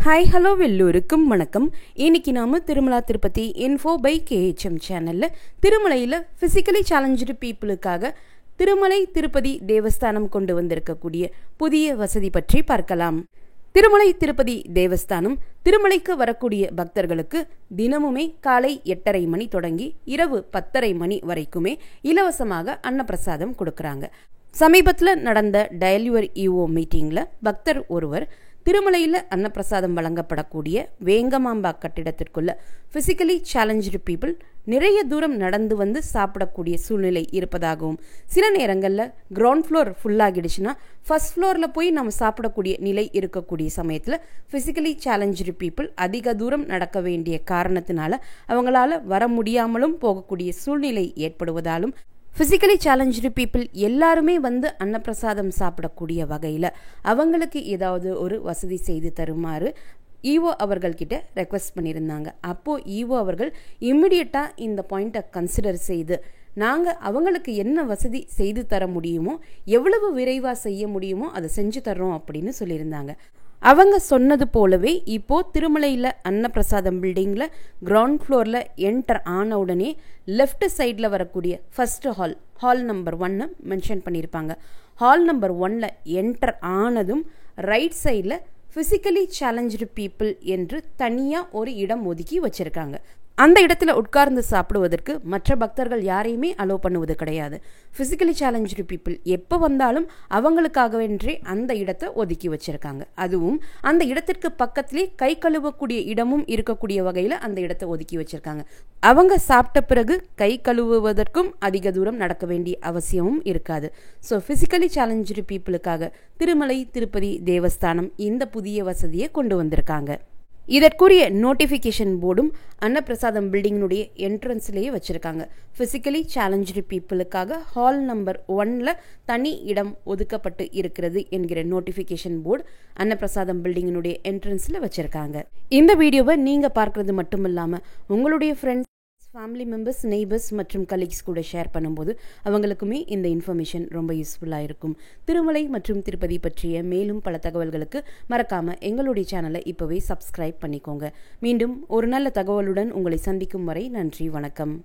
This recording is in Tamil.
ஹாய் ஹலோ எல்லோருக்கும் வணக்கம். இன்னைக்கு நாம திருமலா திருப்பதி இன்ஃபோ பை கேஹெச்எம் சேனல்ல திருமலையில் ஃபிசிக்கலி சேலஞ்சு பீப்புளுக்காக திருமலை திருப்பதி தேவஸ்தானம் கொண்டு வந்திருக்கக்கூடிய புதிய வசதி பற்றி பார்க்கலாம். திருமலை திருப்பதி தேவஸ்தானம் திருமலைக்கு வரக்கூடிய பக்தர்களுக்கு தினமுமே காலை 8:30 மணி தொடங்கி இரவு 10:30 மணி வரைக்குமே இலவசமாக அன்னப்பிரசாதம் கொடுக்கறாங்க. சமீபத்தில் நடந்த டயல்யூர் இஓ மீட்டிங்கில் பக்தர் ஒருவர் திருமலையில் அன்னப்பிரசாதம் வழங்கப்படக்கூடிய வேங்கமாம்பா கட்டிடத்திற்குள்ள ஃபிசிக்கலி சேலஞ்சு பீப்புள் நிறைய தூரம் நடந்து வந்து சாப்பிடக்கூடிய சூழ்நிலை இருப்பதாகவும், சில நேரங்களில் கிரவுண்ட் ஃப்ளோர் ஃபுல்லாகிடுச்சுன்னா ஃபர்ஸ்ட் ஃப்ளோரில் போய் நம்ம சாப்பிடக்கூடிய நிலை இருக்கக்கூடிய சமயத்தில் ஃபிசிக்கலி சேலஞ்சு பீப்புள் அதிக தூரம் நடக்க வேண்டிய காரணத்தினால அவங்களால வர முடியாமலும் போகக்கூடிய சூழ்நிலை ஏற்படுவதாலும் ஃபிசிக்கலி சேலஞ்சு பீப்புள் எல்லாருமே வந்து அன்னப்பிரசாதம் சாப்பிடக்கூடிய வகையில் அவங்களுக்கு ஏதாவது ஒரு வசதி செய்து தருமாறு ஈஓ அவர்கள்கிட்ட ரெக்வஸ்ட் பண்ணியிருந்தாங்க. அப்போது ஈஓ அவர்கள் இம்மிடியட்டாக இந்த பாயிண்ட்டை கன்சிடர் செய்து நாங்கள் அவங்களுக்கு என்ன வசதி செய்து தர முடியுமோ, எவ்வளவு விரைவாக செய்ய முடியுமோ அதை செஞ்சு தர்றோம் அப்படின்னு சொல்லியிருந்தாங்க. அவங்க சொன்னது போலவே இப்போ திருமலையில் அன்னப்பிரசாதம் பில்டிங்கில் கிரவுண்ட் ஃப்ளோரில் என்டர் ஆன உடனே லெஃப்ட் சைடில் வரக்கூடிய ஃபர்ஸ்ட் ஹால் நம்பர் 1 மென்ஷன் பண்ணியிருப்பாங்க. ஹால் நம்பர் 1 என்டர் ஆனதும் ரைட் சைடில் ஃபிசிக்கலி சேலஞ்சு பீப்புள் என்று தனியாக ஒரு இடம் ஒதுக்கி வச்சுருக்காங்க. அந்த இடத்துல உட்கார்ந்து சாப்பிடுவதற்கு மற்ற பக்தர்கள் யாரையுமே அலோவ் பண்ணுவது கிடையாது. ஃபிசிக்கலி சேலஞ்சு பீப்புள் எப்போ வந்தாலும் அவங்களுக்காகவென்றே அந்த இடத்தை ஒதுக்கி வச்சிருக்காங்க. அதுவும் அந்த இடத்திற்கு பக்கத்திலே கை கழுவக்கூடிய இடமும் இருக்கக்கூடிய வகையில் அந்த இடத்தை ஒதுக்கி வச்சிருக்காங்க. அவங்க சாப்பிட்ட பிறகு கை கழுவுவதற்கும் அதிக தூரம் நடக்க வேண்டிய அவசியமும் இருக்காது. ஸோ ஃபிசிக்கலி சேலஞ்சு பீப்புளுக்காக திருமலை திருப்பதி தேவஸ்தானம் இந்த புதிய வசதியை கொண்டு வந்திருக்காங்க. இதற்குரிய நோட்டிஃபிகேஷன் போர்டும் அன்னப்பிரசாதம் பில்டிங்கினுடைய என்ட்ரன்ஸ்லேயே வச்சுருக்காங்க. ஃபிசிக்கலி சேலஞ்சு பீப்புளுக்காக ஹால் நம்பர் 1 தனி இடம் ஒதுக்கப்பட்டு இருக்கிறது என்கிற நோட்டிஃபிகேஷன் போர்டு அன்னப்பிரசாதம் பில்டிங்கினுடைய என்ட்ரன்ஸில் வச்சுருக்காங்க. இந்த வீடியோவை நீங்கள் பார்க்குறது மட்டும் இல்லாமல் உங்களுடைய ஃப்ரெண்ட்ஸ், ஃபேமிலி மெம்பர்ஸ், நெய்பர்ஸ் மற்றும் கலீக்ஸ் கூட ஷேர் பண்ணும்போது அவங்களுக்குமே இந்த இன்ஃபர்மேஷன் ரொம்ப யூஸ்ஃபுல்லாக இருக்கும். திருமலை மற்றும் திருப்பதி பற்றிய மேலும் பல தகவல்களுக்கு மறக்காமல் எங்களுடைய சேனலை இப்போவே சப்ஸ்கிரைப் பண்ணிக்கோங்க. மீண்டும் ஒரு நல்ல தகவலுடன் உங்களை சந்திக்கும் வரை நன்றி, வணக்கம்.